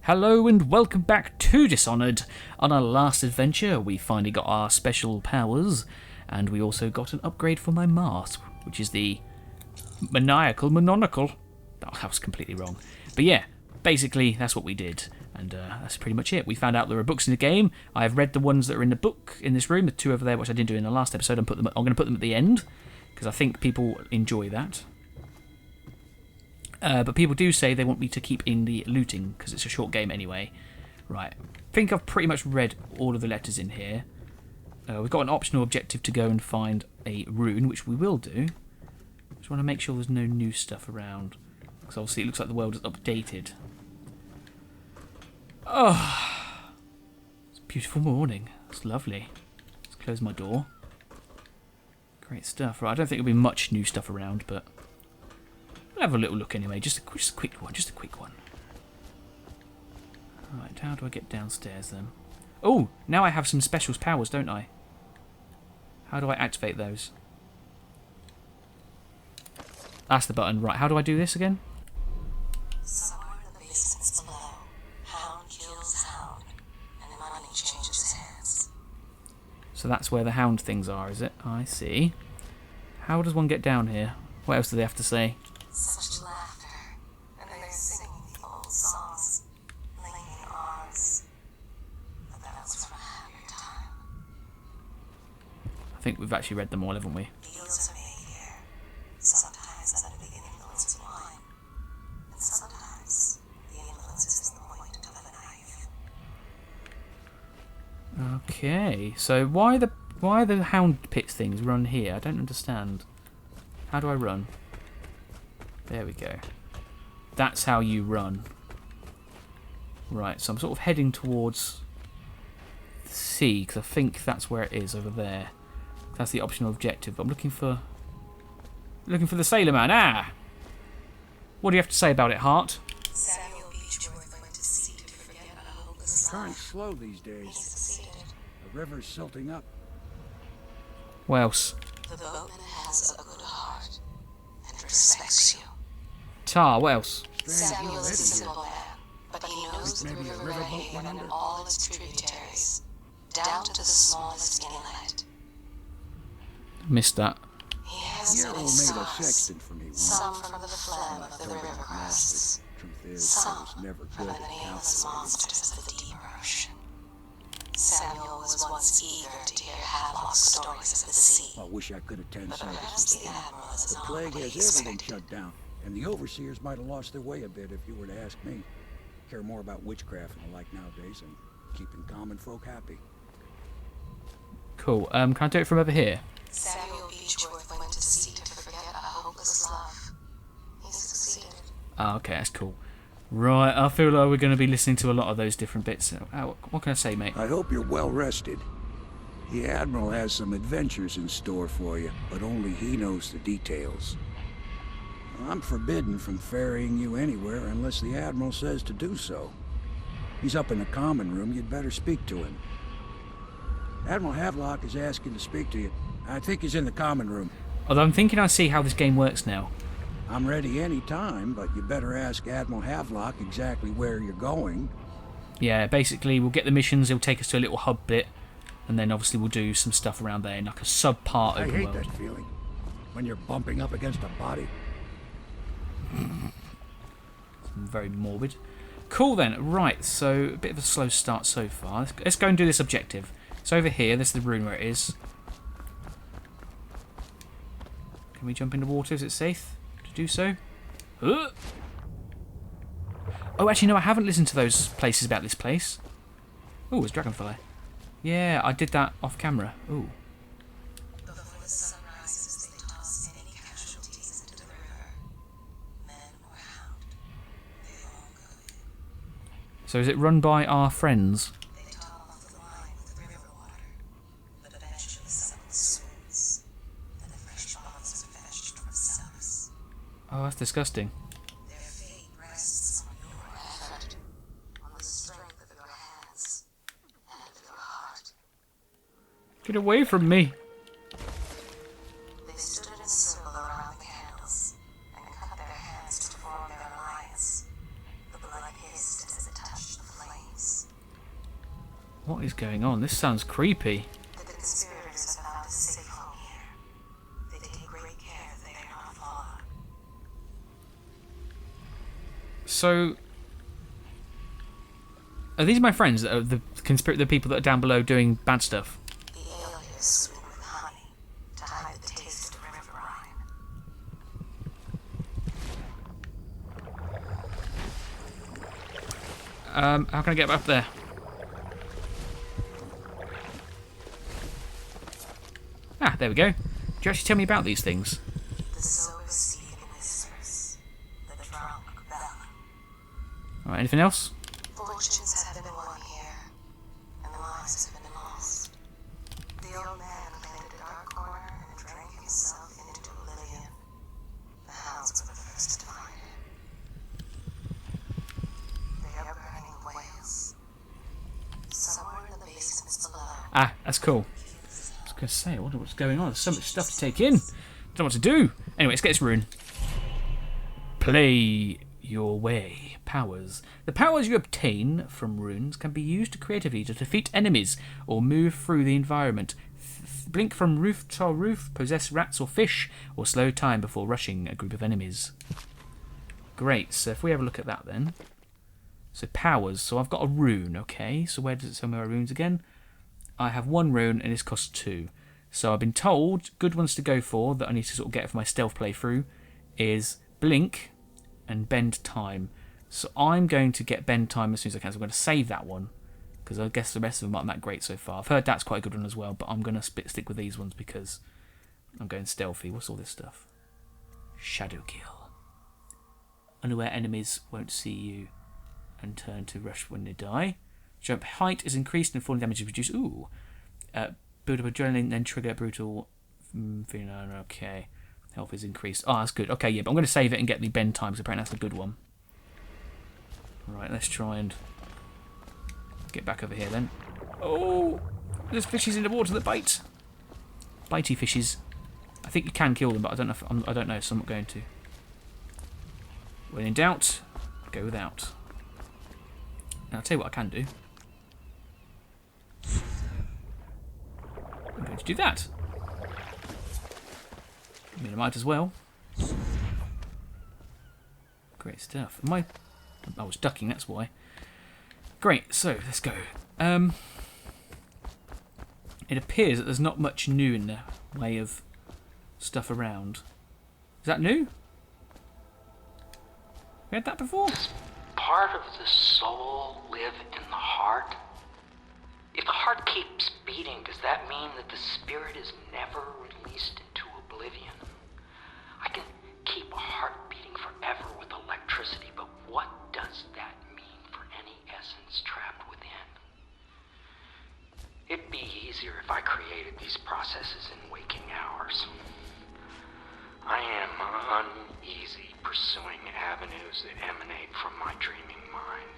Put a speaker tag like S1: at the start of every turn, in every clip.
S1: Hello and welcome back to Dishonored. On our last adventure, we finally got our special powers, and we also got an upgrade for my mask, which is the monocle. Oh, that was completely wrong. But yeah, basically that's what we did, and that's pretty much it. We found out there are books in the game. I have read the ones that are in the book in this room, the two over there, which I didn't do in the last episode. I'm going to put them at the end, because I think people enjoy that. But people do say they want me to keep in the looting, because it's a short game anyway. Right, I think I've pretty much read all of the letters in here. We've got an optional objective to go and find a rune, which we will do. Just want to make sure there's no new stuff around, because obviously it looks like the world is updated. Oh, it's a beautiful morning. It's lovely. Let's close my door. Great stuff. Right, I don't think there'll be much new stuff around, but I'll have a little look anyway. Just a quick one. Right, how do I get downstairs then? Oh, now I have some special powers, don't I? How do I activate those? That's the button. Right, how do I do this again?
S2: Somewhere in the basements below, Hound kills Hound, and money changes hands.
S1: So that's where the hound things are, is it? I see. How does one get down here? What else do they have to say?
S2: Such laughter, and they're singing the old songs, linking arms. But that was from a happier time.
S1: I think we've actually read them all, haven't we?
S2: Deals are made here, sometimes under the influence of wine, and sometimes the influence is the point of a knife.
S1: Okay, so why the hound pit things run here? I don't understand. How do I run? There we go. That's how you run. Right, so I'm sort of heading towards the sea, because I think that's where it is, over there. That's the optional objective. I'm looking for the sailor man. Ah! What do you have to say about it, Hart?
S2: Samuel Beechworth went to sea to forget a hopeless
S3: Current's
S2: life.
S3: slow these
S2: He
S3: days.
S2: succeeded.
S3: The river's silting up.
S1: What else?
S2: The boatman has a good heart and respects you.
S1: Tar, what else?
S2: Samuel is a simple man, but he knows the
S3: Maybe a
S2: river ran
S3: riverboat
S2: here
S3: went
S2: and
S3: under?
S2: all its tributaries, down to the smallest inlet.
S1: Missed that.
S2: He has
S3: Yarrow
S2: many
S3: made a
S2: scars,
S3: sexton for me once.
S2: some from the phlegm of the river crusts,
S3: Truth is, I
S2: some
S3: was never
S2: from
S3: good
S2: the
S3: at
S2: nameless
S3: calculating.
S2: monsters of the deep ocean. Samuel was once eager to hear Havelock's stories of the sea,
S3: I wish I could attend
S2: but perhaps
S3: services.
S2: the Admiral is
S3: The
S2: not
S3: plague
S2: what he
S3: has everything
S2: expected.
S3: shut down, and the overseers might have lost their way a bit if you were to ask me. Care more about witchcraft and the like nowadays than keeping common folk happy.
S1: Cool. Can I do it from over here?
S2: Samuel Beechworth went to sea to forget a hopeless love. He succeeded.
S1: Ah, okay, that's cool. Right, I feel like we're going to be listening to a lot of those different bits. What can I say, mate?
S3: I hope you're well rested. The Admiral has some adventures in store for you, but only he knows the details. I'm forbidden from ferrying you anywhere unless the Admiral says to do so. He's up in the common room. You'd better speak to him. Admiral Havelock is asking to speak to you. I think he's in the common room.
S1: Although I'm thinking I see how this game works now.
S3: I'm ready any time, but you better ask Admiral Havelock exactly where you're going.
S1: Yeah, basically we'll get the missions, he'll take us to a little hub bit, and then obviously we'll do some stuff around there in like a sub-part
S3: I
S1: open
S3: hate
S1: world.
S3: that feeling. When you're bumping up against a body.
S1: Very morbid. Cool then, right, so a bit of a slow start so far. Let's go and do this objective. So over here, this is the room where it is. Can we jump in the water? Is it safe to do so? Oh, actually no, I haven't listened to those places about this place. Oh, it's Dragonfly. Yeah, I did that off camera. Ooh.
S2: Before the sun rises, they toss any casualties into the river. Men or hound, they all go in.
S1: So is it run by our friends?
S2: They top off the line with river water, but eventually someone swoons, and the fresh bottles are fetched from cellars.
S1: Oh, that's disgusting.
S2: Their fate rests on your effort, on the strength of your hands, and of your heart.
S1: Get away from me.
S2: They stood in a circle around the candles, and cut their hands to form their alliance. The blood hissed as it touched the
S1: What is going on? This sounds creepy.
S2: The conspirators have found a safe home here. They take great care that they are not followed.
S1: So, are these my friends? That are the people that are down below doing bad stuff?
S2: The ale here is sweetened with honey to hide the taste of river brine.
S1: How can I get up there? Ah, there we go. Do you actually tell me about these things?
S2: The silver seed in whispers. The drunk bell.
S1: Alright, anything else?
S2: Fortunes have been won here, and the lives have been lost. The old man played a dark corner and drank himself into oblivion. The hounds were the first to find it. They are burning whales. Somewhere in the basements below.
S1: Ah, that's cool. I was going to say, I wonder what's going on. There's so much stuff to take in. Don't know what to do. Anyway, let's get this rune. Play your way. Powers. The powers you obtain from runes can be used creatively to defeat enemies or move through the environment. Blink from roof to roof, possess rats or fish, or slow time before rushing a group of enemies. Great, so if we have a look at that then. So powers, so I've got a rune, okay. So where does it tell me my runes again? I have one rune and this costs 2. So I've been told good ones to go for that I need to sort of get for my stealth playthrough is blink and bend time. So I'm going to get bend time as soon as I can. So I'm going to save that one because I guess the rest of them aren't that great so far. I've heard that's quite a good one as well, but I'm going to stick with these ones because I'm going stealthy. What's all this stuff? Shadow kill. Unaware enemies won't see you and turn to rush when they die. Jump height is increased and falling damage is reduced. Ooh. Build up adrenaline, then trigger brutal. Okay. Health is increased. Oh, that's good. Okay, yeah, but I'm going to save it and get the bend time because apparently that's a good one. Right, let's try and get back over here then. Oh, there's fishes in the water that bite. Bitey fishes. I think you can kill them, but I don't know. I don't know, so I'm not going to. When in doubt, go without. Now I'll tell you what I can do. I'm going to do that. I mean, I might as well. Great stuff. I was ducking, that's why. Great, so let's go. It appears that there's not much new in the way of stuff around. Is that new? We had that before?
S4: Does part of the soul live in the heart? If the heart keeps beating, does that mean that the spirit is never released into oblivion? I can keep a heart beating forever with electricity, but what does that mean for any essence trapped within? It'd be easier if I created these processes in waking hours. I am uneasy pursuing avenues that emanate from my dreaming mind.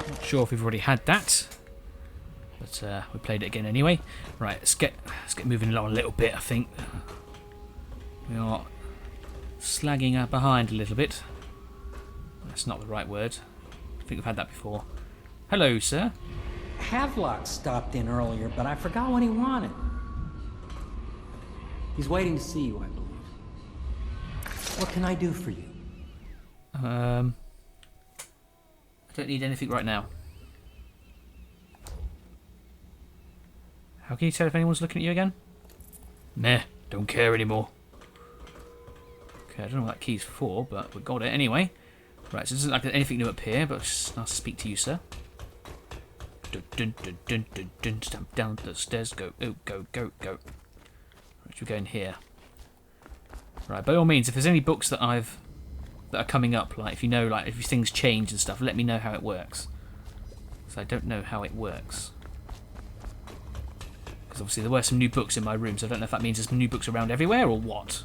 S1: Not sure if we've already had that, but we played it again anyway. Right, let's get moving along a little bit. I think we are slagging up behind a little bit. That's not the right word. I think we've had that before. Hello, sir.
S5: Havelock stopped in earlier, but I forgot what he wanted. He's waiting to see you, I believe. What can I do for you?
S1: I don't need anything right now. How can you tell if anyone's looking at you again? Meh, don't care anymore. Okay, I don't know what that key's for, but we got it anyway. Right, so it doesn't look like there's anything new up here, but it's nice to speak to you, sir. Dun, dun, dun, dun, dun, dun, stamp down the stairs, go, oh, go, go, go. Right, should we go in here? Right, by all means, if there's any books that are coming up, like if you know, like if things change and stuff, let me know how it works. So I don't know how it works. Because obviously there were some new books in my room, so I don't know if that means there's new books around everywhere or what.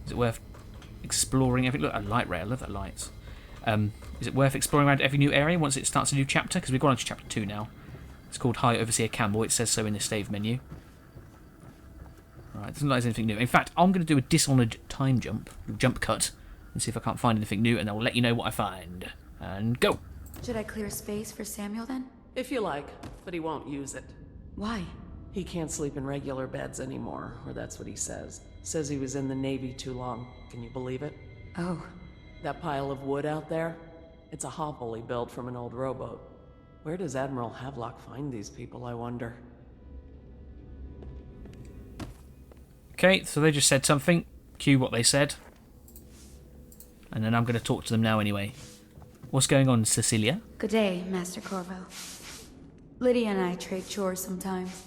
S1: Is it worth exploring everything? Look, a light ray, I love that light. Is it worth exploring around every new area once it starts a new chapter? Because we've gone on to chapter 2 now. It's called High Overseer Campbell. It says so in the save menu. Right, doesn't look like there's anything new. In fact, I'm going to do a Dishonored time jump cut, and see if I can't find anything new, and I'll let you know what I find. And go!
S6: Should I clear space for Samuel then? If you like, but he won't use it.
S7: Why?
S6: He can't sleep in regular beds anymore, or that's what he says. Says he was in the Navy too long. Can you believe it?
S7: Oh,
S6: That pile of wood out there? It's a hovel he built from an old rowboat. Where does Admiral Havelock find these people, I wonder?
S1: Okay, so they just said something. Cue what they said. And then I'm going to talk to them now anyway. What's going on, Cecilia?
S7: good day, Master Corvo. Lydia and I trade chores sometimes,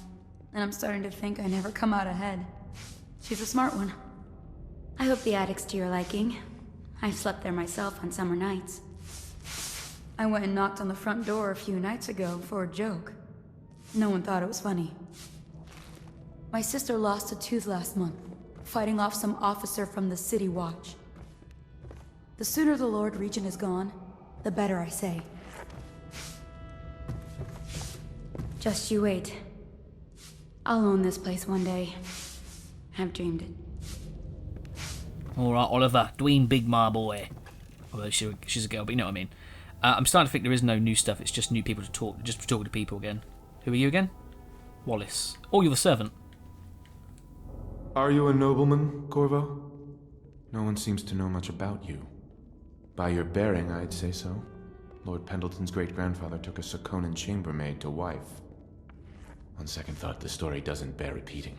S7: and I'm starting to think I never come out ahead. She's a smart one. I hope the attic's to your liking. I've slept there myself on summer nights. I went and knocked on the front door a few nights ago for a joke. No one thought it was funny. My sister lost a tooth last month, fighting off some officer from the City Watch. The sooner the Lord Regent is gone, the better, I say. Just you wait. I'll own this place one day. I've dreamed it.
S1: Alright, Oliver. Dween Big Ma Boy. Although she's a girl, but you know what I mean. I'm starting to think there is no new stuff. It's just new people to talk. Just talking to people again. Who are you again? Wallace. Oh, you're the servant.
S8: Are you a nobleman, Corvo? No one seems to know much about you. By your bearing, I'd say so. Lord Pendleton's great-grandfather took a Sokonan chambermaid to wife. On second thought, the story doesn't bear repeating.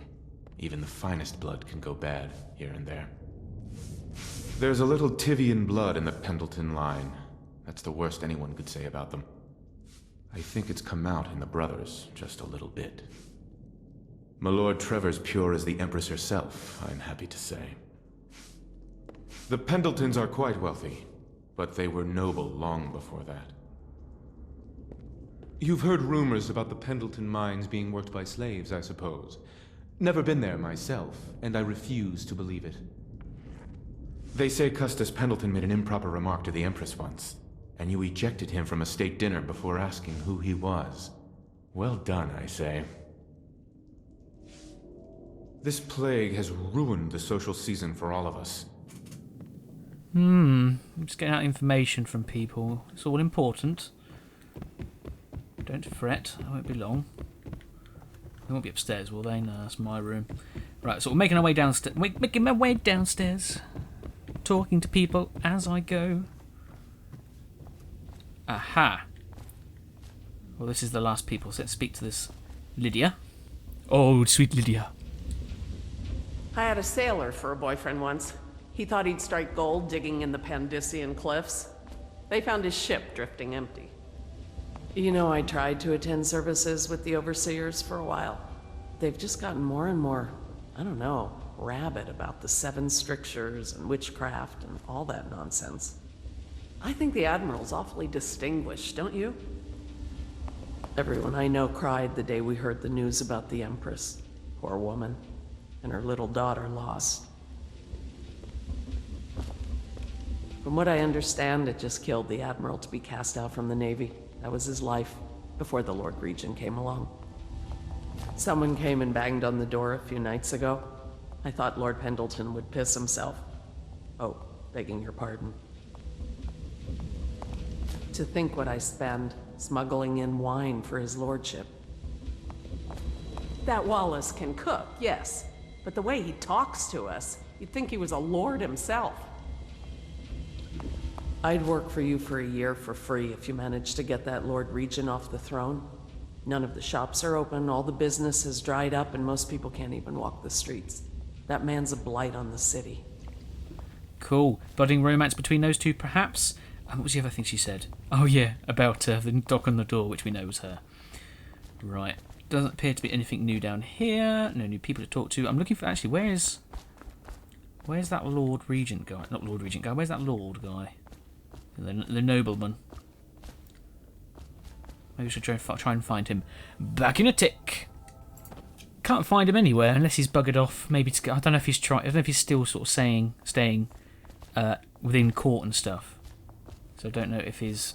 S8: Even the finest blood can go bad, here and there. There's a little Tivian blood in the Pendleton line. That's the worst anyone could say about them. I think it's come out in the brothers, just a little bit. My Lord Trevor's pure as the Empress herself, I'm happy to say. The Pendletons are quite wealthy, but they were noble long before that. You've heard rumors about the Pendleton mines being worked by slaves, I suppose. Never been there myself, and I refuse to believe it. They say Custis Pendleton made an improper remark to the Empress once, and you ejected him from a state dinner before asking who he was. Well done, I say. This plague has ruined the social season for all of us.
S1: I'm just getting out information from people. It's all important. Don't fret, I won't be long. They won't be upstairs, will they? No, that's my room. Right, so we're making our way downstairs. Making my way downstairs. Talking to people as I go. Aha. Well, this is the last people, so let's speak to this Lydia. Oh, sweet Lydia.
S6: I had a sailor for a boyfriend once. He thought he'd strike gold digging in the Pandician cliffs. They found his ship drifting empty. You know, I tried to attend services with the overseers for a while. They've just gotten more and more, I don't know, rabid about the seven strictures and witchcraft and all that nonsense. I think the Admiral's awfully distinguished, don't you? Everyone I know cried the day we heard the news about the Empress. Poor woman. And her little daughter lost. From what I understand, it just killed the Admiral to be cast out from the Navy. That was his life, before the Lord Regent came along. Someone came and banged on the door a few nights ago. I thought Lord Pendleton would piss himself. Oh, begging your pardon. To think what I spend smuggling in wine for his lordship. That Wallace can cook, yes, but the way he talks to us, you'd think he was a lord himself. I'd work for you for a year for free if you managed to get that Lord Regent off the throne. None of the shops are open, all the business has dried up, and most people can't even walk the streets. That man's a blight on the city.
S1: Cool. Budding romance between those two, perhaps? What was the other thing she said? Oh yeah, about the knock on the door, which we know was her. Right. Doesn't appear to be anything new down here. No new people to talk to. I'm looking for... Actually, where's that Lord Regent guy? Not Lord Regent guy. Where's that Lord guy? The nobleman. Maybe we should try and find him. Back in a tick. Can't find him anywhere unless he's buggered off. Maybe to, I don't know if he's trying. I don't know if he's still sort of staying within court and stuff. So I don't know if he's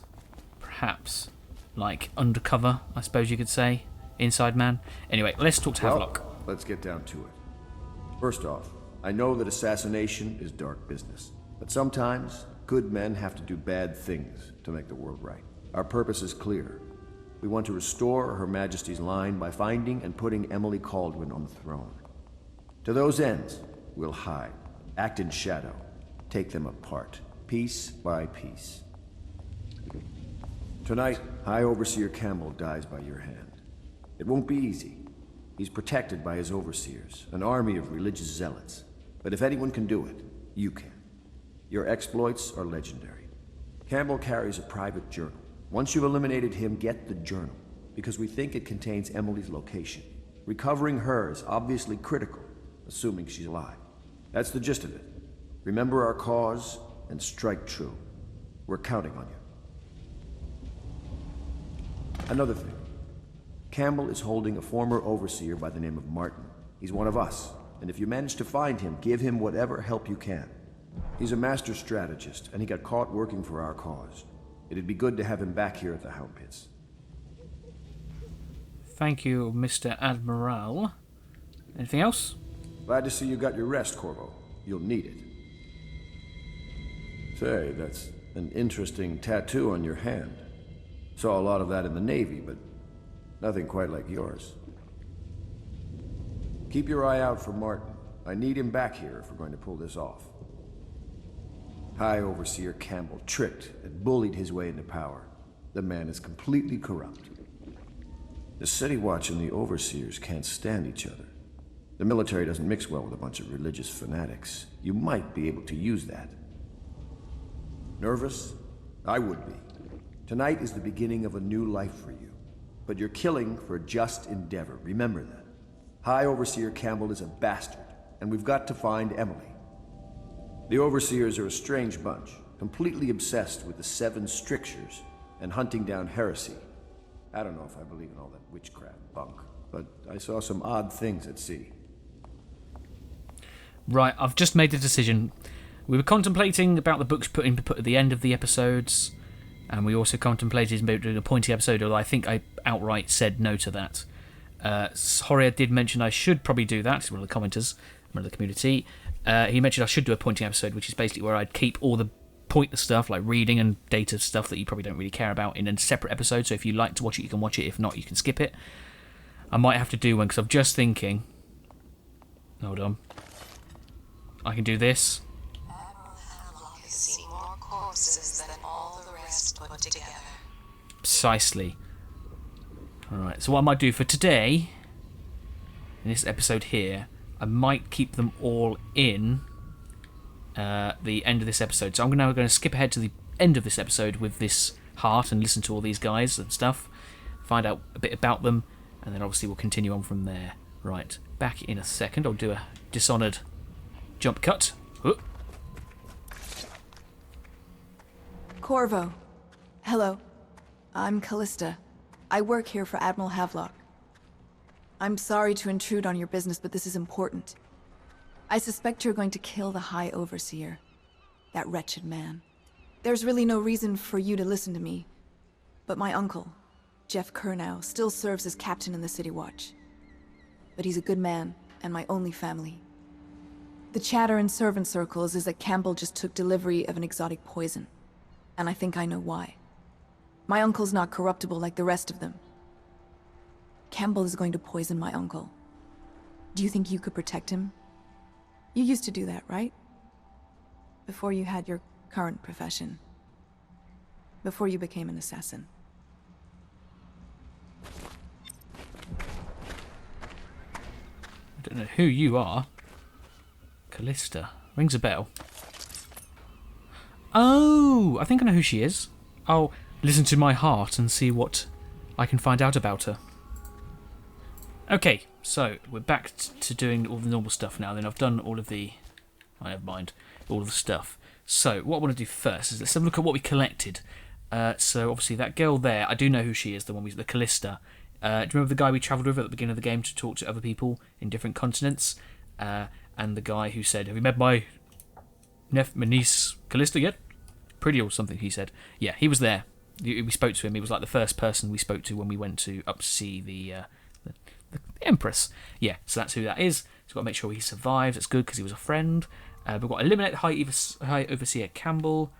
S1: perhaps like undercover. I suppose you could say inside man. Anyway, let's talk to Havelock.
S9: Let's get down to it. First off, I know that assassination is dark business, but sometimes good men have to do bad things to make the world right. Our purpose is clear. We want to restore Her Majesty's line by finding and putting Emily Kaldwin on the throne. To those ends, we'll hide, act in shadow, take them apart, piece by piece. Tonight, High Overseer Campbell dies by your hand. It won't be easy. He's protected by his overseers, an army of religious zealots. But if anyone can do it, you can. Your exploits are legendary. Campbell carries a private journal. Once you've eliminated him, get the journal, because we think it contains Emily's location. Recovering her is obviously critical, assuming she's alive. That's the gist of it. Remember our cause and strike true. We're counting on you. Another thing. Campbell is holding a former overseer by the name of Martin. He's one of us, and if you manage to find him, give him whatever help you can. He's a master strategist, and he got caught working for our cause. It'd be good to have him back here at the Hound Pits.
S1: Thank you, Mr. Admiral. Anything else?
S9: Glad to see you got your rest, Corvo. You'll need it. Say, that's an interesting tattoo on your hand. Saw a lot of that in the Navy, but nothing quite like yours. Keep your eye out for Martin. I need him back here if we're going to pull this off. High Overseer Campbell tricked and bullied his way into power. The man is completely corrupt. The City Watch and the Overseers can't stand each other. The military doesn't mix well with a bunch of religious fanatics. You might be able to use that. Nervous? I would be. Tonight is the beginning of a new life for you. But you're killing for a just endeavor. Remember that. High Overseer Campbell is a bastard, and we've got to find Emily. The Overseers are a strange bunch, completely obsessed with the 7 strictures and hunting down heresy. I don't know if I believe in all that witchcraft bunk, but I saw some odd things at sea.
S1: Right, I've just made a decision. We were contemplating about the books put at the end of the episodes, and we also contemplated about doing a pointy episode, although I think I outright said no to that. Horia did mention I should probably do that. He's one of the commenters, one of the community. He mentioned I should do a pointing episode, which is basically where I'd keep all the pointless stuff, like reading and data stuff that you probably don't really care about, in a separate episode. So if you like to watch it, you can watch it. If not, you can skip it. I might have to do one, because I'm just thinking... Hold on. I can do this.
S2: Admiral Havelock has seen more corpses than all the rest put together.
S1: Precisely. Alright, so what I might do for today, in this episode here, I might keep them all in the end of this episode. So I'm now going to skip ahead to the end of this episode with this heart and listen to all these guys and stuff, find out a bit about them, and then obviously we'll continue on from there. Right, back in a second. I'll do a Dishonored jump cut.
S10: Corvo. Hello. I'm Callista. I work here for Admiral Havelock. I'm sorry to intrude on your business, but this is important. I suspect you're going to kill the High Overseer. That wretched man. There's really no reason for you to listen to me. But my uncle, Jeff Kernow, still serves as captain in the City Watch. But he's a good man, and my only family. The chatter in servant circles is that Campbell just took delivery of an exotic poison. And I think I know why. My uncle's not corruptible like the rest of them. Campbell is going to poison my uncle. Do you think you could protect him? You used to do that, right? Before you had your current profession. Before you became an assassin.
S1: I don't know who you are. Callista. Rings a bell. Oh, I think I know who she is. I'll listen to my heart and see what I can find out about her. Okay, so we're back to doing all the normal stuff now. Then I've done all of the... Oh, never mind. All of the stuff. So what I want to do first is let's have a look at what we collected. So obviously that girl there, I do know who she is, the Callista. Do you remember the guy we travelled with at the beginning of the game to talk to other people in different continents? And the guy who said, "Have you met my niece Callista yet?" Pretty or something, he said. Yeah, he was there. We spoke to him. He was like the first person we spoke to when we went to up to see the Empress. Yeah, so that's who that is. So we've got to make sure he survives. That's good because he was a friend. We've got to eliminate High Overseer Campbell.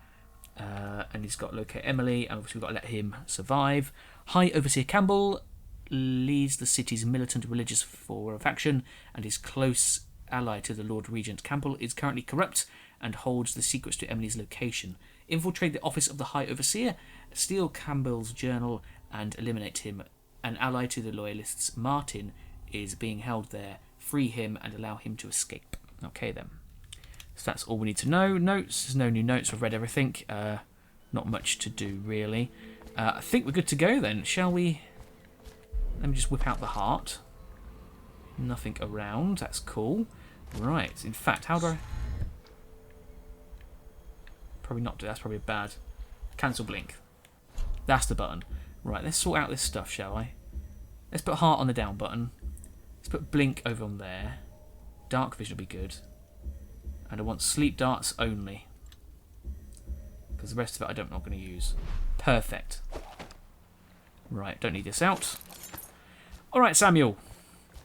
S1: And he's got to locate Emily, and obviously we've got to let him survive. High Overseer Campbell leads the city's militant religious faction, and his close ally to the Lord Regent. Campbell is currently corrupt and holds the secrets to Emily's location. Infiltrate the office of the High Overseer, steal Campbell's journal, and eliminate him. An ally to the Loyalists, Martin, is being held there. Free him and allow him to escape. Okay then. So that's all we need to know. Notes. There's no new notes. I've read everything. Not much to do, really. I think we're good to go then. Shall we? Let me just whip out the heart. Nothing around. That's cool. Right. In fact, how do I... Probably not do. That's probably bad. Cancel blink. That's the button. Right, let's sort out this stuff, shall I? Let's put heart on the down button. Let's put blink over on there. Dark vision will be good. And I want sleep darts only. Because the rest of it I'm not going to use. Perfect. Right, don't need this out. Alright, Samuel.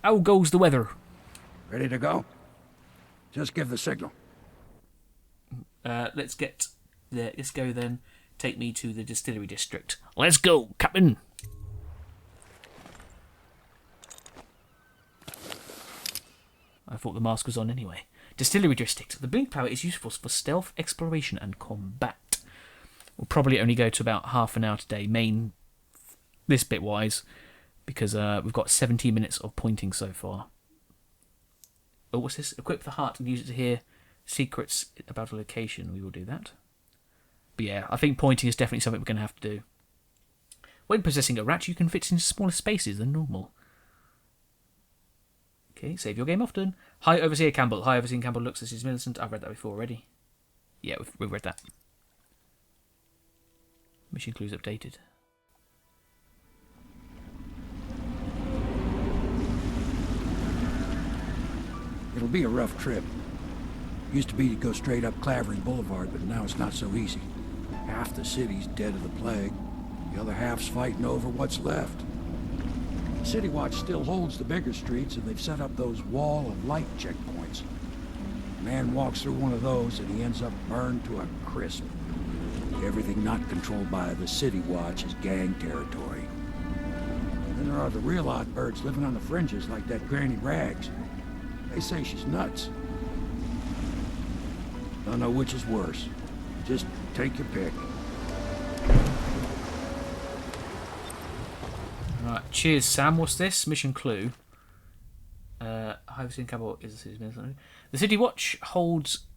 S1: How goes the weather?
S3: Ready to go? Just give the signal.
S1: Let's get there. Let's go then. Take me to the distillery district. Let's go, Captain. I thought the mask was on anyway. Distillery district. The blink power is useful for stealth, exploration, and combat. We'll probably only go to about half an hour today, this bit wise, because we've got 17 minutes of pointing so far. Oh, what's this? Equip the heart and use it to hear secrets about a location. We will do that. But yeah, I think pointing is definitely something we're going to have to do. When possessing a rat, you can fit into smaller spaces than normal. Okay, save your game often. High Overseer Campbell. High Overseer Campbell looks as he's militant. I've read that before already. Yeah, we've read that. Mission clues updated.
S3: It'll be a rough trip. Used to be to go straight up Clavering Boulevard, but now it's not so easy. Half the city's dead of the plague. The other half's fighting over what's left. City Watch still holds the bigger streets, and they've set up those wall of light checkpoints. A man walks through one of those, and he ends up burned to a crisp. Everything not controlled by the City Watch is gang territory. Then there are the real odd birds living on the fringes, like that Granny Rags. They say she's nuts. Don't know which is worse. Just take your pick.
S1: Right, cheers, Sam. What's this? Mission clue. I've seen Campbell is the city's minister. The City Watch holds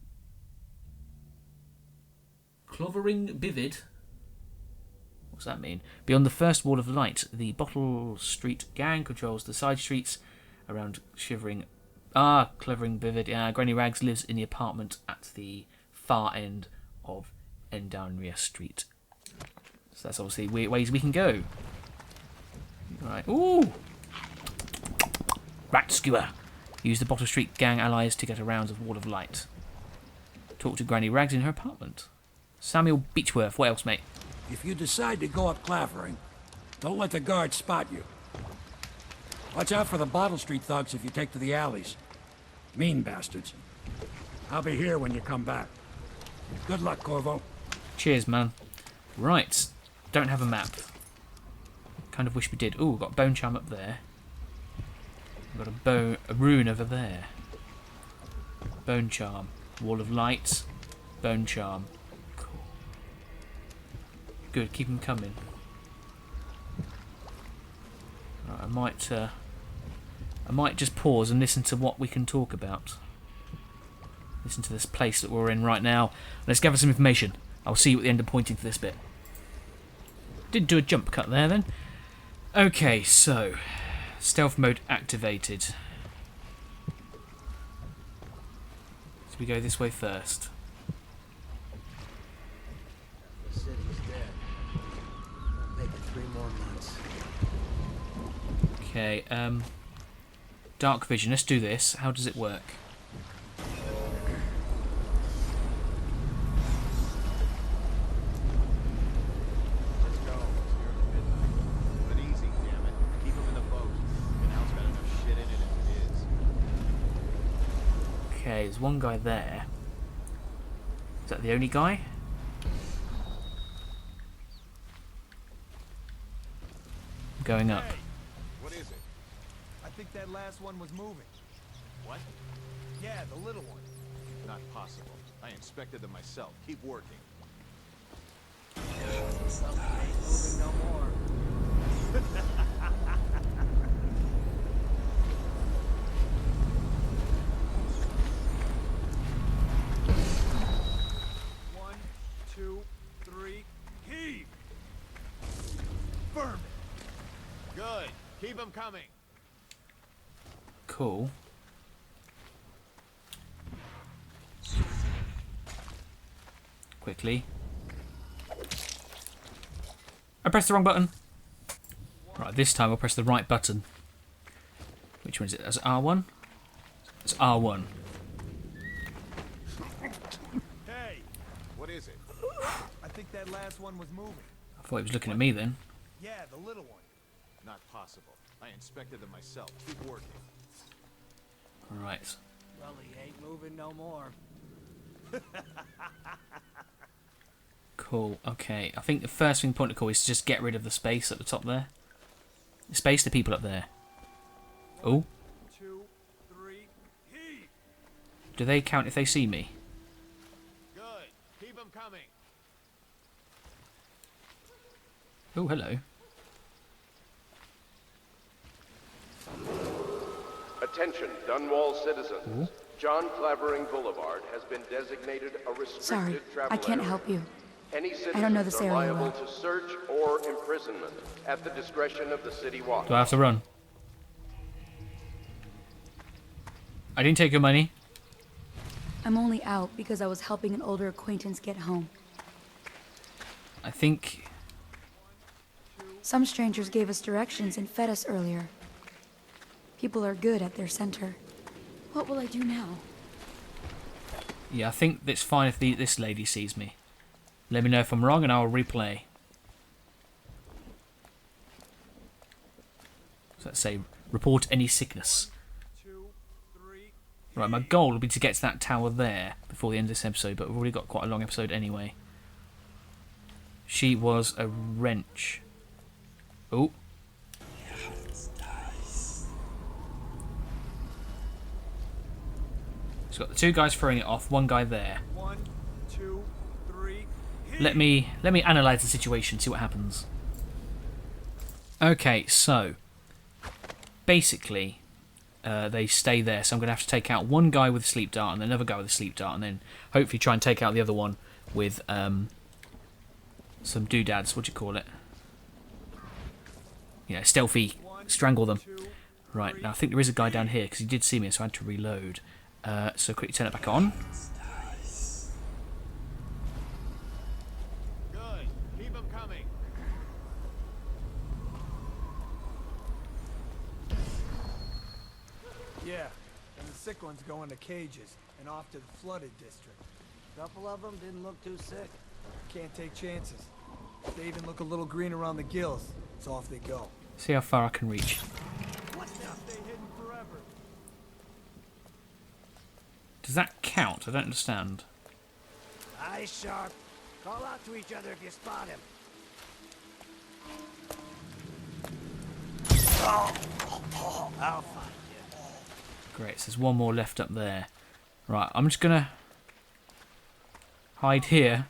S1: Clovering Bivid. What's that mean? Beyond the first wall of light, the Bottle Street gang controls the side streets around Shivering. Clovering Bivid. Granny Rags lives in the apartment at the far end of Endownria Street. So that's obviously ways we can go. Right. Ooh! Rat skewer. Use the Bottle Street gang allies to get around the wall of light. Talk to Granny Rags in her apartment. Samuel Beechworth. What else, mate?
S3: If you decide to go up Clavering, don't let the guards spot you. Watch out for the Bottle Street thugs if you take to the alleys. Mean bastards. I'll be here when you come back. Good luck, Corvo.
S1: Cheers, man. Right. Don't have a map. Kind of wish we did. Ooh, we've got a bone charm up there. We've got a rune over there. Bone charm. Wall of light. Bone charm. Cool. Good, keep them coming. Right, I might just pause and listen to what we can talk about. Listen to this place that we're in right now. Let's gather some information. I'll see you at the end of pointing for this bit. Did do a jump cut there then. Okay, so stealth mode activated. So we go this way first.
S11: The city's dead. Won't make it 3 more months.
S1: Okay, dark vision. Let's do this. How does it work?
S11: Let's go. It's nearly midnight. But easy, damn it. Keep them in the boat. The canal's got enough shit in it as it is.
S1: Okay, there's one guy there. Is that the only guy? I'm going up.
S11: Hey, what is it? I think that last one was moving. What? Yeah, the little one. Not possible. I inspected them myself. Keep working. Something ain't moving no more. One, two, three, heave! Firm it. Good. Keep them coming.
S1: Cool. Quickly. I pressed the wrong button. Right, this time I'll press the right button. Which one is it? That's R1? It's R1.
S11: Hey, what is it? I think that last one was moving.
S1: I thought he was looking at me then.
S11: Yeah, the little one. Not possible. I inspected them myself. Keep working.
S1: Right.
S11: Well, he ain't moving no more.
S1: Cool. Okay. I think the first thing point of call is to just get rid of the space at the top there. Space the people up there. Oh.
S11: 2, 3, heave!
S1: Do they count if they see me?
S11: Good. Keep them coming.
S1: Oh, hello.
S12: Attention, Dunwall citizens. John Clavering Boulevard has been designated a restricted
S7: Sorry,
S12: travel
S7: I can't
S12: area.
S7: help you.
S12: Any
S7: I don't know
S12: citizens
S7: this
S12: are
S7: area
S12: liable
S7: well.
S12: to search or imprisonment at the discretion of the city watch.
S1: Do I have to run? I didn't take your money.
S7: I'm only out because I was helping an older acquaintance get home.
S1: I think...
S7: Some strangers gave us directions and fed us earlier. People are good at their center. What will I do now?
S1: Yeah, I think it's fine if this lady sees me. Let me know if I'm wrong and I'll replay. So let's say, report any sickness.
S11: 2, 3.
S1: Right, my goal will be to get to that tower there before the end of this episode, but we've already got quite a long episode anyway. She was a wrench. Oh. She's got the two guys throwing it off, one guy there.
S11: 1, 2, 3, heave!
S1: Let me analyze the situation, see what happens. Okay, so basically they stay there, so I'm going to have to take out one guy with a sleep dart and another guy with a sleep dart, and then hopefully try and take out the other one with some doodads. What do you call it? Yeah, stealthy, strangle them. Right, now I think there is a guy down here because he did see me, so I had to reload. So quickly turn it back on.
S11: Good. Keep them coming. Yeah, and the sick ones go into cages and off to the flooded district.
S13: Couple of them didn't look too sick.
S11: Can't take chances. They even look a little green around the gills, so off they go.
S1: See how far I can reach.
S11: What's that? Stay hidden forever.
S1: Does that count? I don't understand.
S13: Eyes sharp. Call out to each other if you spot him. I'll find you.
S1: Great, so there's one more left up there. Right, I'm just gonna hide here.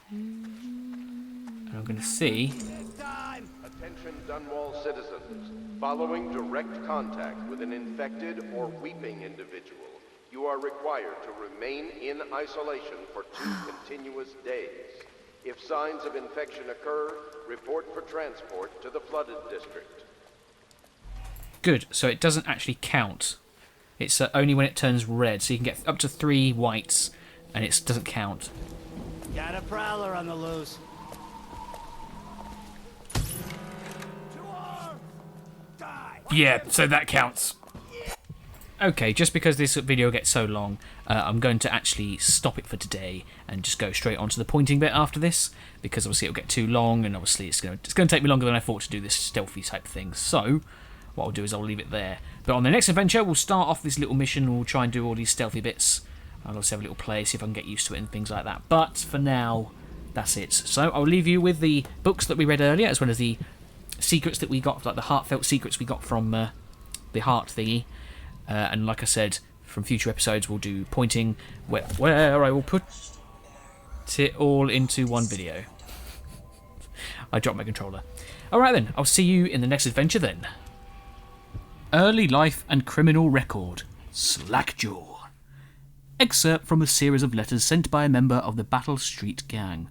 S1: And I'm gonna see.
S12: Attention Dunwall citizens. Following direct contact with an infected or weeping individual, you are required to remain in isolation for 2 continuous days. If signs of infection occur, report for transport to the flooded district.
S1: Good, so it doesn't actually count. It's only when it turns red, so you can get up to 3 whites, and it doesn't count.
S13: Got a prowler on the loose.
S1: Yeah, so that counts. Okay, just because this video gets so long, I'm going to actually stop it for today and just go straight on to the pointing bit after this, because obviously it'll get too long, and obviously it's going to take me longer than I thought to do this stealthy type thing. So what I'll do is I'll leave it there. But on the next adventure, we'll start off this little mission. We'll try and do all these stealthy bits. I'll also have a little play, see if I can get used to it and things like that. But for now, that's it. So I'll leave you with the books that we read earlier, as well as the secrets that we got, like the Heartfelt secrets we got from the heart thingy. And like I said, from future episodes we'll do pointing where I will put it all into one video. I dropped my controller. Alright then, I'll see you in the next adventure then. Early Life and Criminal Record, Slackjaw. Excerpt from a series of letters sent by a member of the Bottle Street Gang.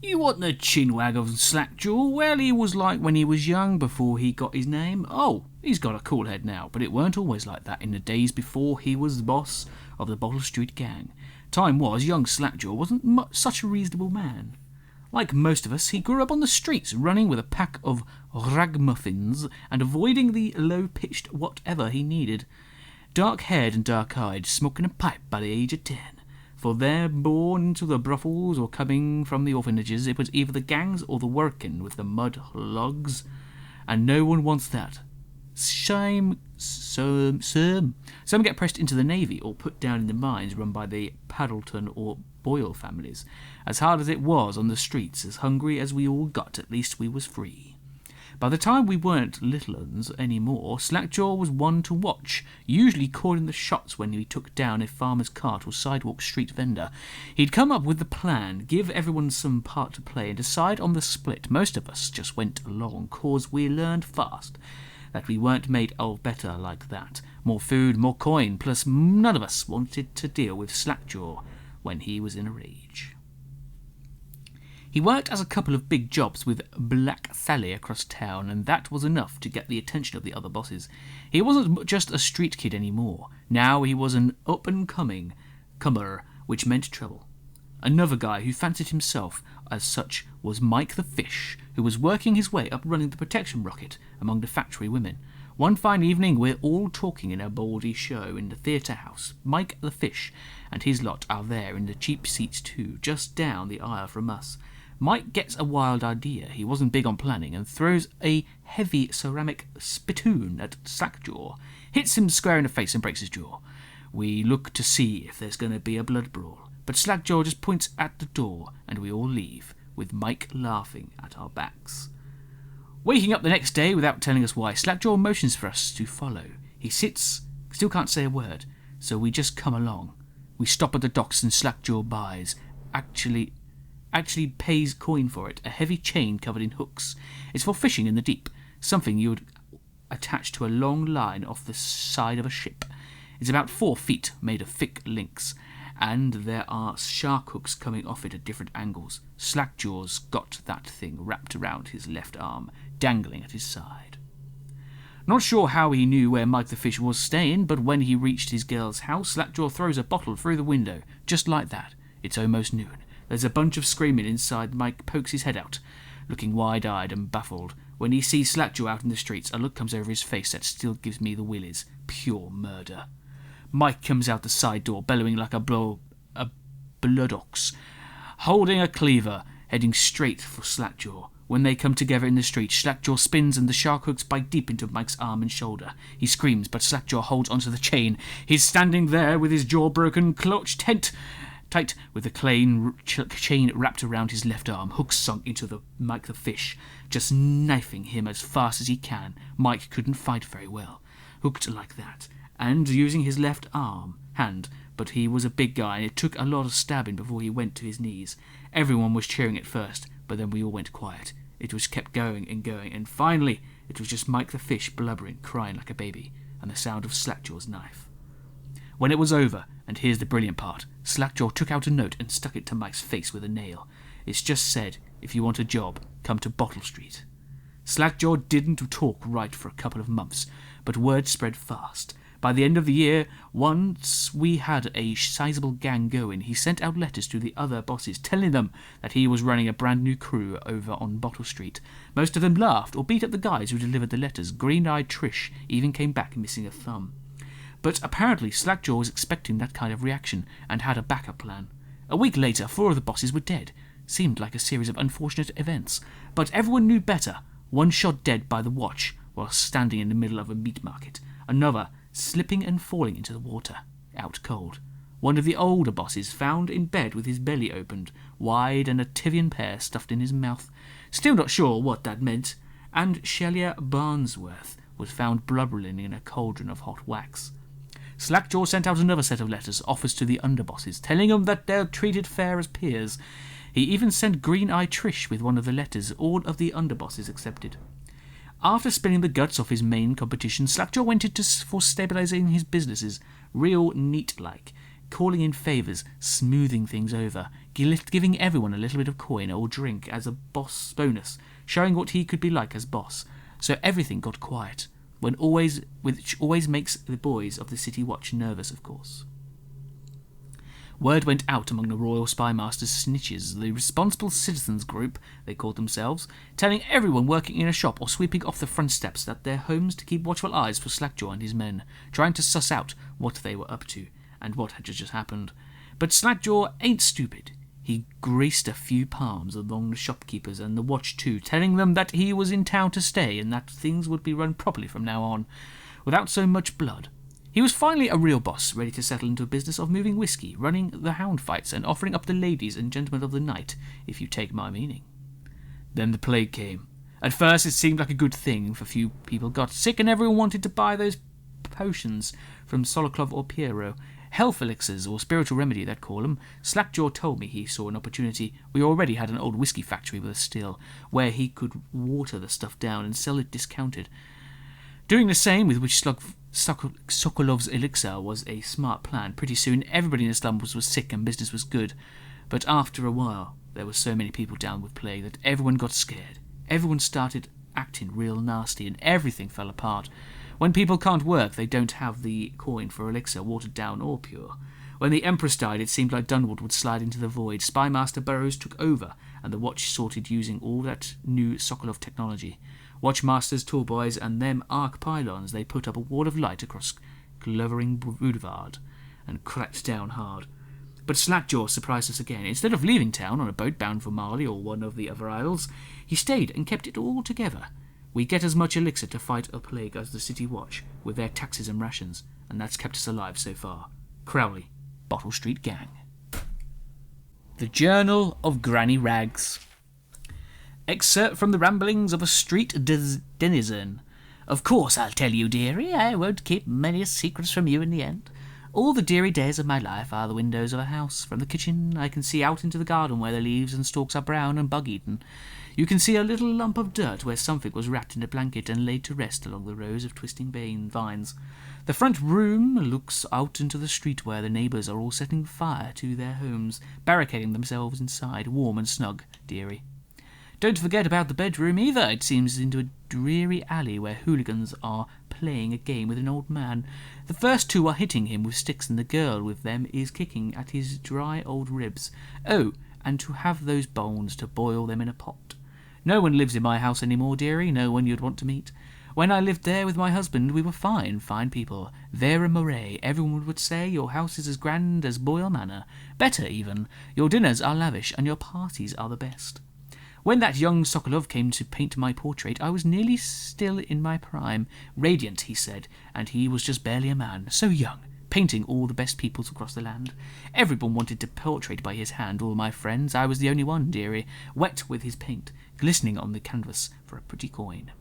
S1: You want the chinwag of Slackjaw? Well, he was like when he was young before he got his name. Oh, he's got a cool head now, but it weren't always like that in the days before he was the boss of the Bottle Street Gang. Time was, young Slackjaw wasn't such a reasonable man. Like most of us, he grew up on the streets, running with a pack of ragamuffins and avoiding the low-pitched whatever he needed. Dark-haired and dark-eyed, smoking a pipe by the age of 10. For they're born into the brothels or coming from the orphanages, it was either the gangs or the working with the mud logs, and no one wants that. Some get pressed into the Navy or put down in the mines run by the Paddleton or Boyle families. As hard as it was on the streets, as hungry as we all got, at least we was free. By the time we weren't little uns any more, Slackjaw was one to watch, usually calling the shots when he took down a farmer's cart or sidewalk street vendor. He'd come up with the plan, give everyone some part to play, and decide on the split. Most of us just went along, cause we learned fast that we weren't made of better like that. More food, more coin, plus none of us wanted to deal with Slackjaw when he was in a rage. He worked as a couple of big jobs with Black Sally across town, and that was enough to get the attention of the other bosses. He wasn't just a street kid anymore. Now he was an up-and-comer, which meant trouble. Another guy who fancied himself as such was Mike the Fish, who was working his way up running the protection rocket among the factory women. One fine evening, we're all talking in a bawdy show in the theatre house. Mike the Fish and his lot are there in the cheap seats too, just down the aisle from us. Mike gets a wild idea, he wasn't big on planning, and throws a heavy ceramic spittoon at Slackjaw, hits him square in the face and breaks his jaw. We look to see if there's going to be a blood brawl, but Slackjaw just points at the door, and we all leave, with Mike laughing at our backs. Waking up the next day without telling us why, Slackjaw motions for us to follow. He sits, still can't say a word, so we just come along. We stop at the docks and Slackjaw buys, actually pays coin for it, a heavy chain covered in hooks. It's for fishing in the deep, something you would attach to a long line off the side of a ship. It's about 4 feet, made of thick links, and there are shark hooks coming off it at different angles. Slackjaw's got that thing wrapped around his left arm, dangling at his side. Not sure how he knew where Mike the Fish was staying, but when he reached his girl's house, Slackjaw throws a bottle through the window, just like that. It's almost noon. There's a bunch of screaming inside. Mike pokes his head out, looking wide-eyed and baffled. When he sees Slackjaw out in the streets, a look comes over his face that still gives me the willies. Pure murder. Mike comes out the side door, bellowing like a blood ox, holding a cleaver, heading straight for Slackjaw. When they come together in the street, Slackjaw spins and the shark hooks bite deep into Mike's arm and shoulder. He screams, but Slackjaw holds onto the chain. He's standing there with his jaw broken, clutched tight with the chain wrapped around his left arm, hooks sunk into Mike the Fish, just knifing him as fast as he can. Mike couldn't fight very well, hooked like that, and using his left hand, but he was a big guy and it took a lot of stabbing before he went to his knees. Everyone was cheering at first, but then we all went quiet. It was kept going, and finally it was just Mike the Fish blubbering, crying like a baby, and the sound of Slackjaw's knife. When it was over, and here's the brilliant part, Slackjaw took out a note and stuck it to Mike's face with a nail. It's just said, if you want a job, come to Bottle Street. Slackjaw didn't talk right for a couple of months, but word spread fast. By the end of the year, once we had a sizable gang going, he sent out letters to the other bosses telling them that he was running a brand new crew over on Bottle Street. Most of them laughed or beat up the guys who delivered the letters. Green-eyed Trish even came back missing a thumb. But apparently Slackjaw was expecting that kind of reaction and had a backup plan. A week later, 4 of the bosses were dead. Seemed like a series of unfortunate events. But everyone knew better. One shot dead by the watch while standing in the middle of a meat market. Another slipping and falling into the water, out cold. One of the older bosses found in bed with his belly opened, wide and a Tivian pear stuffed in his mouth. Still not sure what that meant, and Shelia Barnsworth was found blubbering in a cauldron of hot wax. Slackjaw sent out another set of letters, offers to the underbosses, telling them that they're treated fair as peers. He even sent Green-Eye Trish with one of the letters, all of the underbosses accepted. After spilling the guts off his main competition, Slackjaw went into for stabilising his businesses, real neat-like, calling in favours, smoothing things over, giving everyone a little bit of coin or drink as a boss bonus, showing what he could be like as boss. So everything got quiet, which always makes the boys of the City Watch nervous, of course. Word went out among the Royal Spymaster's snitches, the Responsible Citizens Group, they called themselves, telling everyone working in a shop or sweeping off the front steps that their homes to keep watchful eyes for Slackjaw and his men, trying to suss out what they were up to and what had just happened. But Slackjaw ain't stupid. He greased a few palms along the shopkeepers and the watch too, telling them that he was in town to stay and that things would be run properly from now on, without so much blood. He was finally a real boss, ready to settle into a business of moving whiskey, running the hound fights, and offering up the ladies and gentlemen of the night, if you take my meaning. Then the plague came. At first it seemed like a good thing, for few people got sick and everyone wanted to buy those potions from Soloklov or Piero, health elixirs, or spiritual remedy, they'd call them. Slackjaw told me he saw an opportunity. We already had an old whiskey factory with a still, where he could water the stuff down and sell it discounted. Doing the same with which Sokolov's elixir was a smart plan. Pretty soon everybody in the slums was sick and business was good. But after a while, there were so many people down with plague that everyone got scared. Everyone started acting real nasty and everything fell apart. When people can't work, they don't have the coin for elixir, watered down or pure. When the Empress died, it seemed like Dunwald would slide into the void. Spymaster Burroughs took over, and the watch sorted using all that new Sokolov technology. Watchmasters, toolboys, and them arc pylons, they put up a wall of light across Clovering Boulevard, and cracked down hard. But Slackjaw surprised us again. Instead of leaving town on a boat bound for Mali or one of the other isles, he stayed and kept it all together. We get as much elixir to fight a plague as the City Watch, with their taxes and rations, and that's kept us alive so far. Crowley, Bottle Street Gang. The Journal of Granny Rags. Excerpt from the ramblings of a street denizen. Of course I'll tell you, dearie. I won't keep many secrets from you in the end. All the dearie days of my life are the windows of a house. From the kitchen I can see out into the garden where the leaves and stalks are brown and bug-eaten. You can see a little lump of dirt where something was wrapped in a blanket and laid to rest along the rows of twisting vines. The front room looks out into the street where the neighbours are all setting fire to their homes, barricading themselves inside, warm and snug, dearie. Don't forget about the bedroom either. It seems into a dreary alley where hooligans are playing a game with an old man. The first two are hitting him with sticks and the girl with them is kicking at his dry old ribs. Oh, and to have those bones to boil them in a pot. No one lives in my house any more, dearie, no one you'd want to meet. When I lived there with my husband, we were fine people. Vera Moray, everyone would say your house is as grand as Boyle Manor. Better, even. Your dinners are lavish, and your parties are the best. When that young Sokolov came to paint my portrait, I was nearly still in my prime. Radiant, he said, and he was just barely a man, so young, painting all the best peoples across the land. Everyone wanted to portrait by his hand, all my friends. I was the only one, dearie, wet with his paint, glistening on the canvas for a pretty coin.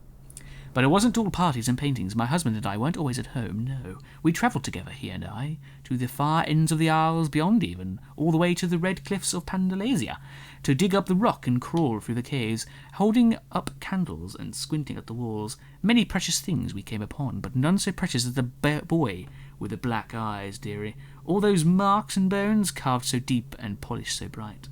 S1: But it wasn't all parties and paintings. My husband and I weren't always at home, no. We travelled together, he and I, to the far ends of the Isles beyond even, all the way to the red cliffs of Pandalasia, to dig up the rock and crawl through the caves, holding up candles and squinting at the walls. Many precious things we came upon, but none so precious as the boy with the black eyes, dearie. All those marks and bones carved so deep and polished so bright.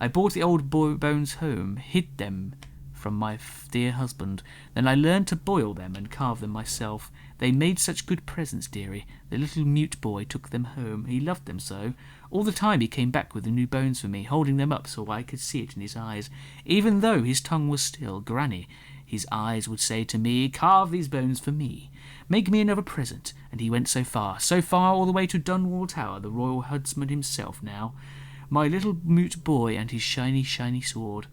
S1: I brought the old bones home, hid them from my dear husband. Then I learned to boil them and carve them myself. They made such good presents, dearie. The little mute boy took them home. He loved them so. All the time he came back with the new bones for me, holding them up so I could see it in his eyes. Even though his tongue was still, Granny, his eyes would say to me, carve these bones for me. Make me another present. And he went so far all the way to Dunwall Tower, the royal huntsman himself now. My little mute boy and his shiny, shiny sword.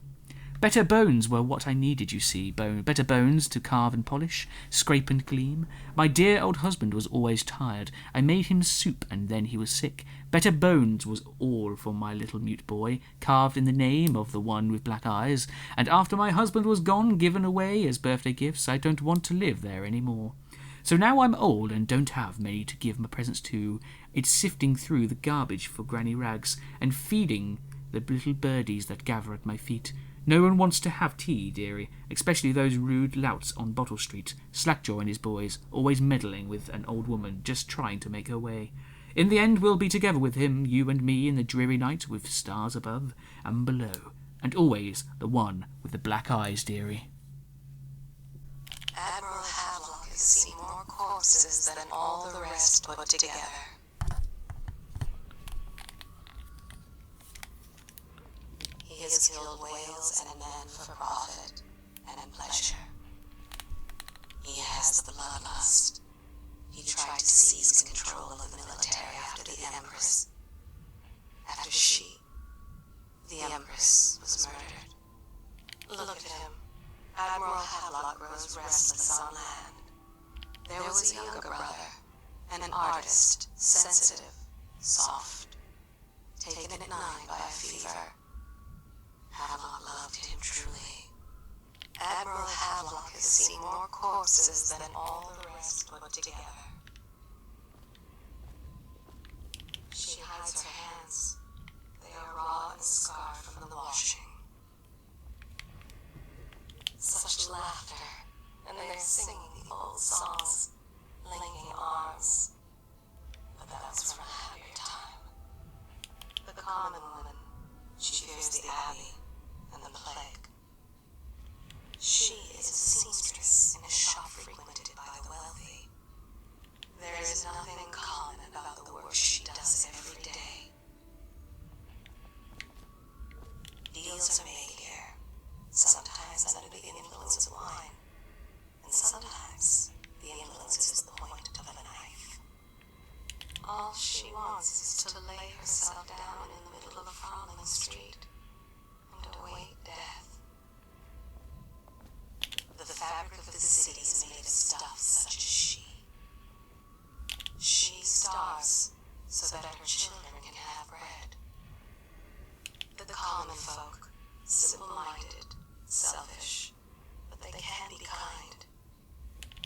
S1: Better bones were what I needed, you see. Better bones to carve and polish, scrape and gleam. My dear old husband was always tired. I made him soup, and then he was sick. Better bones was all for my little mute boy, carved in the name of the one with black eyes. And after my husband was gone, given away as birthday gifts, I don't want to live there any more. So now I'm old and don't have many to give my presents to. It's sifting through the garbage for granny rags and feeding the little birdies that gather at my feet. No one wants to have tea, dearie, especially those rude louts on Bottle Street. Slackjaw and his boys, always meddling with an old woman, just trying to make her way. In the end we'll be together with him, you and me, in the dreary night, with stars above and below, and always the one with the black eyes, dearie.
S2: Admiral Havelock has seen more corpses than all the rest put together. He has killed whales and men for profit and pleasure. He has the bloodlust. He tried to seize control of the military after the Empress. After she, the Empress, was murdered. Look at him. Admiral Havelock grows restless on land. There was a younger brother, and an artist, sensitive, soft, taken at 9 by a fever. Havelock loved him truly. Admiral Havelock has seen more corpses than all the rest put together. She hides her hands. They are raw and scarred from the washing. Such laughter, and they're singing the old songs, linking arms. But that's from a happier time. The common woman, she fears the Abbey and the plague. She is a seamstress in a shop frequented by the wealthy. There is nothing common about the work she does every day. Deals are made here, sometimes under the influence of wine, and sometimes the influence is the point of a knife. All she wants is to lay herself down in the middle of a crawling street and await death. The fabric of the city is made of stuff such as she. She starves so that her children can have bread. The common folk, simple-minded, selfish, but they can be kind.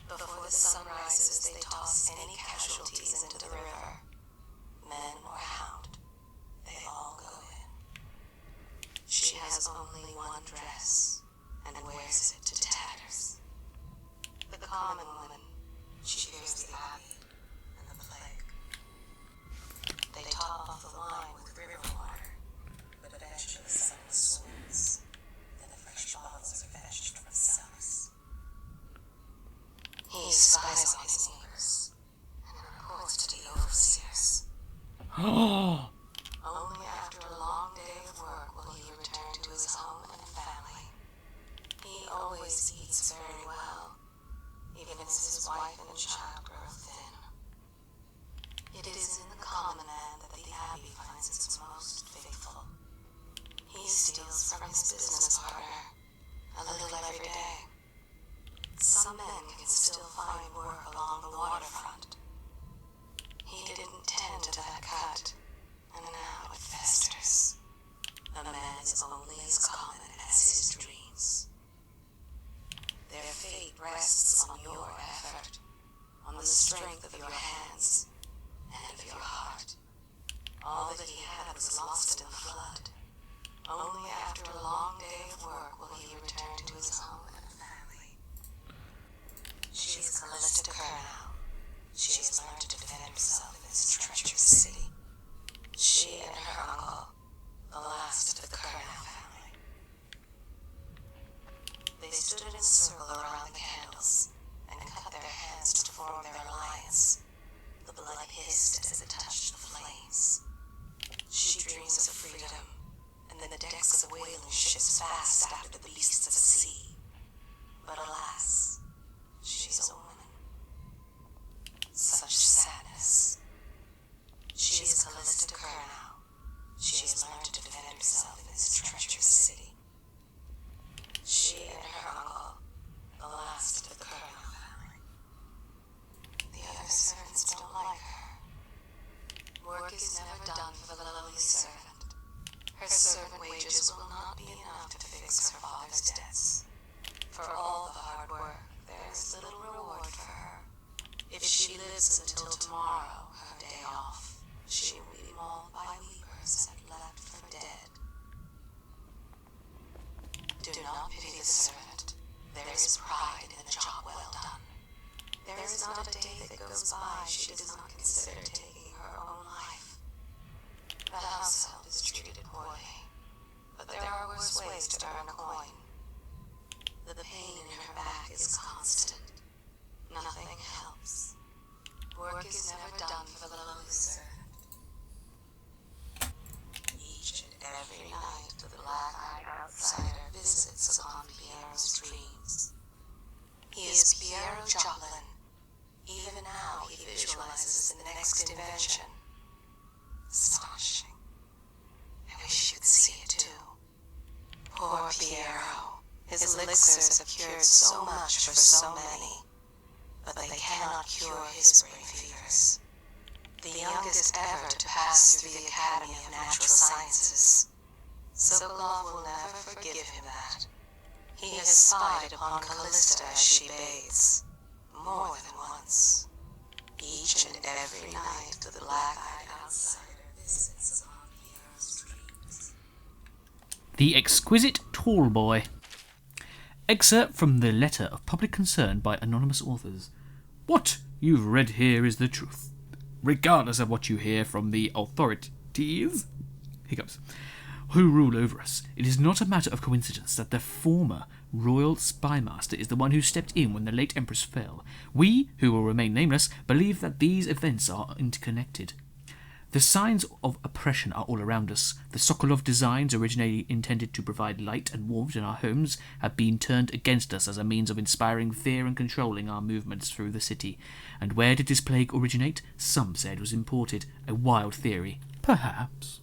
S2: Before the sun rises, they toss any casualties into the river. Men or hound, they all go in. She has only one dress, and wears it to tatters. The common woman, she fears the Abbey and the plague. They top off the wine with river water, but eventually someone swoons. Then the fresh bottles are fetched from cellars. He spies on his neighbors and reports to the overseers. Only after a long day of work will he return to his home and family. He always eats very well, even as his wife and child grow thin. It is in the common man that the Abbey finds its most faithful. He steals from his business partner a little every day. Some men can still find work along the waterfront. He didn't tend to that cut, and now it festers. A man is only as common as his dreams. Their fate rests on your effort, on the strength of your hands, and of your heart. All that he had was lost in the flood. Only after a long day of work will he return to his home and family. She is Callista Kernow. She has learned to defend herself in this treacherous city. She and her uncle, the last of the Kernow family. They stood in a circle around the candles and cut their hands to form their alliance. The blood hissed as it touched the flames. She dreams of freedom, and then the decks of whaling ships fast after the beasts of the sea. But alas, she's a woman. Such sadness. She is Callista Kernow. She has learned to defend herself in this treacherous city. pity the servant. There is pride in a job well done. There is not a day that goes by she does not consider taking her own life. The house help is treated poorly, but there are worse ways to earn a coin. The pain in her back is constant. Nothing helps. Work is never done for the lowly servant. Each and every night the black-eyed outsider visits upon Piero's dreams. He is Piero Joplin. Even now he visualizes the next invention. Astonishing. I wish you could see it too. Poor Piero. His elixirs have cured so much for so many, but they cannot cure his brain fevers. The youngest ever to pass through the Academy of Natural Sciences. Sokolov will never forgive him that. He has spied upon Callista as she bathes, more than once. Each and every night the black-eyed outsider visits upon Piero's dreams.
S1: The Exquisite Tall Boy. Excerpt from the Letter of Public Concern by anonymous authors. What you've read here is the truth, regardless of what you hear from the authorities, hiccups, who rule over us. It is not a matter of coincidence that the former royal spymaster is the one who stepped in when the late empress fell. We, who will remain nameless, believe that these events are interconnected. The signs of oppression are all around us. The Sokolov designs, originally intended to provide light and warmth in our homes, have been turned against us as a means of inspiring fear and controlling our movements through the city. And where did this plague originate? Some said it was imported. A wild theory. Perhaps.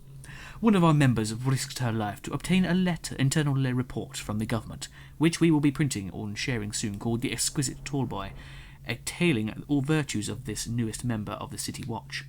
S1: One of our members risked her life to obtain a internal report from the government, which we will be printing or sharing soon, called The Exquisite Tall Boy, extailing all virtues of this newest member of the City Watch.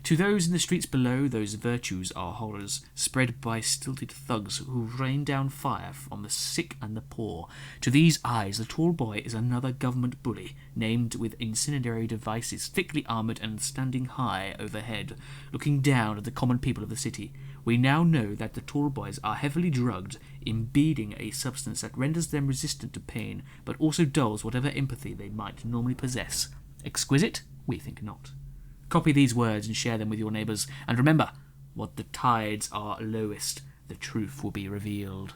S1: To those in the streets below, those virtues are horrors, spread by stilted thugs who rain down fire on the sick and the poor. To these eyes, the tall boy is another government bully, named with incendiary devices, thickly armoured and standing high overhead, looking down at the common people of the city. We now know that the tall boys are heavily drugged, imbibing a substance that renders them resistant to pain, but also dulls whatever empathy they might normally possess. Exquisite? We think not. Copy these words and share them with your neighbours, and remember, what the tides are lowest, the truth will be revealed.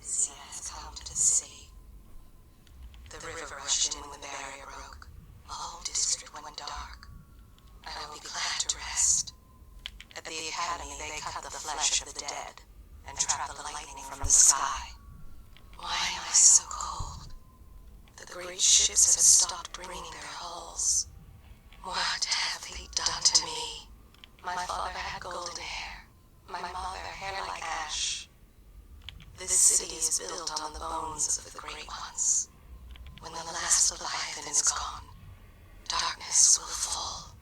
S2: Sea has come to the city. The river rushed in when the barrier broke. The whole district went dark. I will be glad to rest. At the Academy, they cut the flesh of the dead and trap the lightning from the sky. Why am I so cold? The great ships have stopped bringing their hulls. What have they done to me? My father had golden hair. My mother, hair like ash. This city is built on the bones of the great ones. When the last Leviathan is gone, darkness will fall.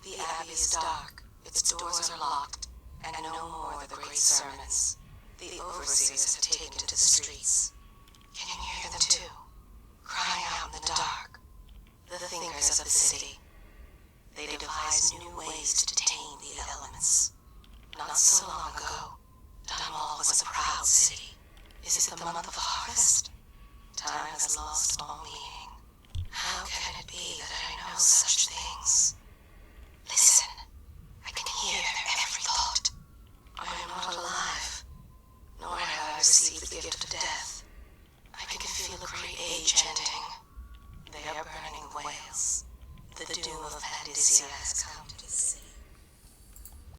S2: The Abbey is dark, its doors are locked, and no more the great sermons. The overseers have taken to the streets. Can you hear them too? Crying out in the dark. The thinkers of the city. They devise new ways to tame the elements. Not so long ago, Dunwall was a proud city. Is it the month of harvest? Time has lost all meaning. How can it be that